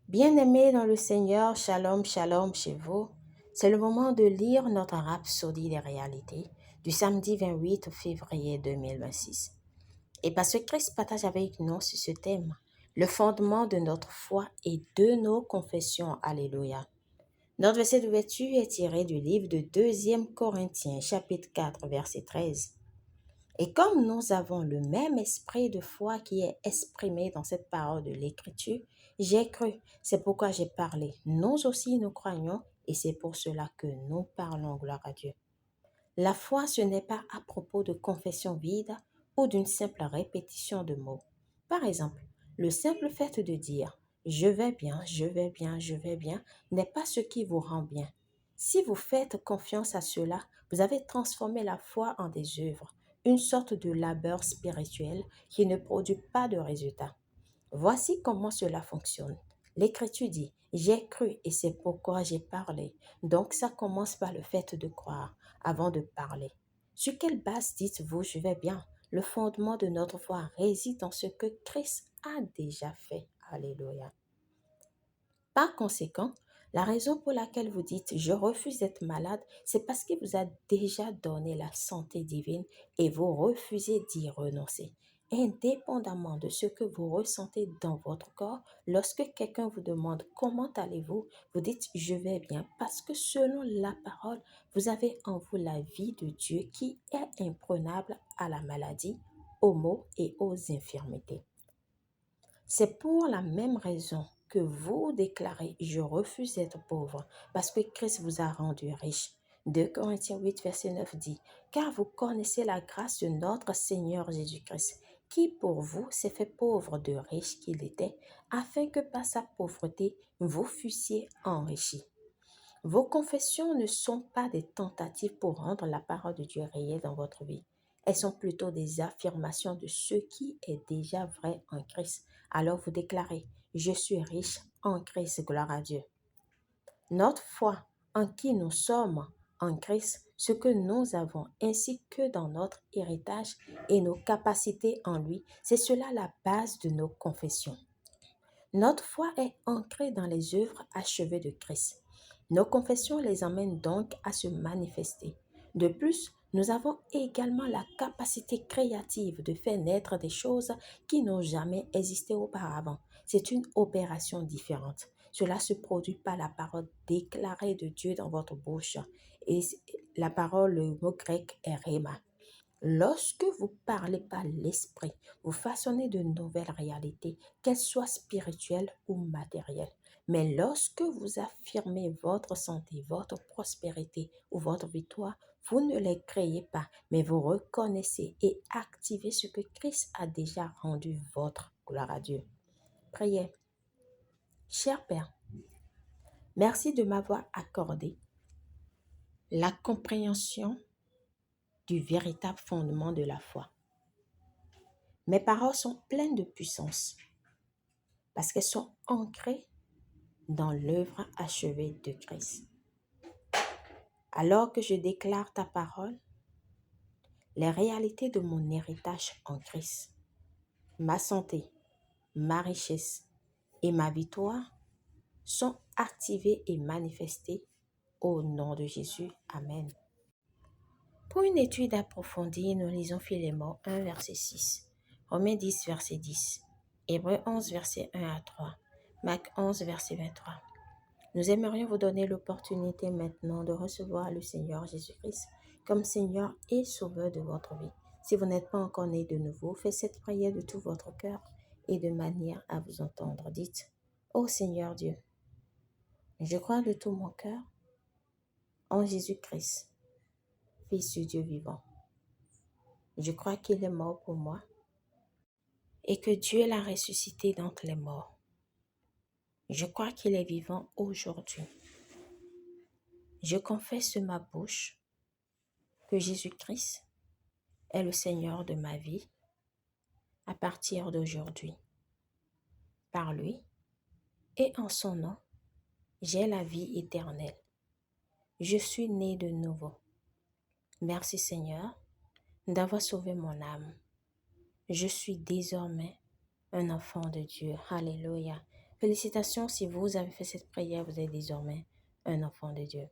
Bien-aimés dans le Seigneur, shalom, shalom chez vous. C'est le moment de lire notre rhapsodie des réalités du samedi 28 février 2026. Et parce que Christ partage avec nous sur ce thème, le fondement de notre foi et de nos confessions. Alléluia. Notre verset d'ouverture est tiré du livre de 2 Corinthiens, chapitre 4, verset 13. Et comme nous avons le même esprit de foi qui est exprimé dans cette parole de l'Écriture, j'ai cru, c'est pourquoi j'ai parlé. Nous aussi, nous croyons et c'est pour cela que nous parlons, gloire à Dieu. La foi, ce n'est pas à propos de confession vide ou d'une simple répétition de mots. Par exemple, le simple fait de dire « je vais bien, je vais bien, je vais bien » n'est pas ce qui vous rend bien. Si vous faites confiance à cela, vous avez transformé la foi en des œuvres, une sorte de labeur spirituel qui ne produit pas de résultat. Voici comment cela fonctionne. L'Écriture dit « j'ai cru et c'est pourquoi j'ai parlé ». Donc ça commence par le fait de croire avant de parler. Sur quelle base dites-vous « je vais bien » ? Le fondement de notre foi réside dans ce que Christ a déjà fait. Alléluia. Par conséquent, la raison pour laquelle vous dites « je refuse d'être malade », c'est parce qu'il vous a déjà donné la santé divine et vous refusez d'y renoncer. Indépendamment de ce que vous ressentez dans votre corps, lorsque quelqu'un vous demande « comment allez-vous », vous dites « je vais bien » parce que selon la parole, vous avez en vous la vie de Dieu qui est imprenable à la maladie, aux maux et aux infirmités. C'est pour la même raison que vous déclarez « je refuse d'être pauvre » parce que Christ vous a rendu riche. 2 Corinthiens 8, verset 9 dit « Car vous connaissez la grâce de notre Seigneur Jésus-Christ, qui pour vous s'est fait pauvre de riche qu'il était, afin que par sa pauvreté vous fussiez enrichis. » Vos confessions ne sont pas des tentatives pour rendre la parole de Dieu réelle dans votre vie. Elles sont plutôt des affirmations de ce qui est déjà vrai en Christ. Alors vous déclarez, je suis riche en Christ, gloire à Dieu. Notre foi en qui nous sommes en Christ, ce que nous avons, ainsi que dans notre héritage et nos capacités en lui, c'est cela la base de nos confessions. Notre foi est ancrée dans les œuvres achevées de Christ. Nos confessions les emmènent donc à se manifester. De plus, nous avons également la capacité créative de faire naître des choses qui n'ont jamais existé auparavant. C'est une opération différente. Cela se produit par la parole déclarée de Dieu dans votre bouche. Et la parole, le mot grec est rhéma. Lorsque vous parlez par l'esprit, vous façonnez de nouvelles réalités, qu'elles soient spirituelles ou matérielles. Mais lorsque vous affirmez votre santé, votre prospérité ou votre victoire, vous ne les créez pas, mais vous reconnaissez et activez ce que Christ a déjà rendu votre. Gloire à Dieu. Priez. Cher Père, merci de m'avoir accordé la compréhension du véritable fondement de la foi. Mes paroles sont pleines de puissance parce qu'elles sont ancrées dans l'œuvre achevée de Christ. Alors que je déclare ta parole, les réalités de mon héritage en Christ, ma santé, ma richesse et ma victoire sont activées et manifestées au nom de Jésus. Amen. Pour une étude approfondie, nous lisons Philémon 1, verset 6, Romains 10, verset 10, Hébreux 11, verset 1 à 3, Marc 11, verset 23. Nous aimerions vous donner l'opportunité maintenant de recevoir le Seigneur Jésus-Christ comme Seigneur et Sauveur de votre vie. Si vous n'êtes pas encore né de nouveau, faites cette prière de tout votre cœur et de manière à vous entendre. Dites, ô Seigneur Dieu, je crois de tout mon cœur en Jésus-Christ, Fils du Dieu vivant. Je crois qu'il est mort pour moi et que Dieu l'a ressuscité d'entre les morts. Je crois qu'il est vivant aujourd'hui. Je confesse de ma bouche que Jésus-Christ est le Seigneur de ma vie à partir d'aujourd'hui. Par lui et en son nom, j'ai la vie éternelle. Je suis né de nouveau. Merci Seigneur d'avoir sauvé mon âme. Je suis désormais un enfant de Dieu. Alléluia. Félicitations si vous avez fait cette prière, vous êtes désormais un enfant de Dieu.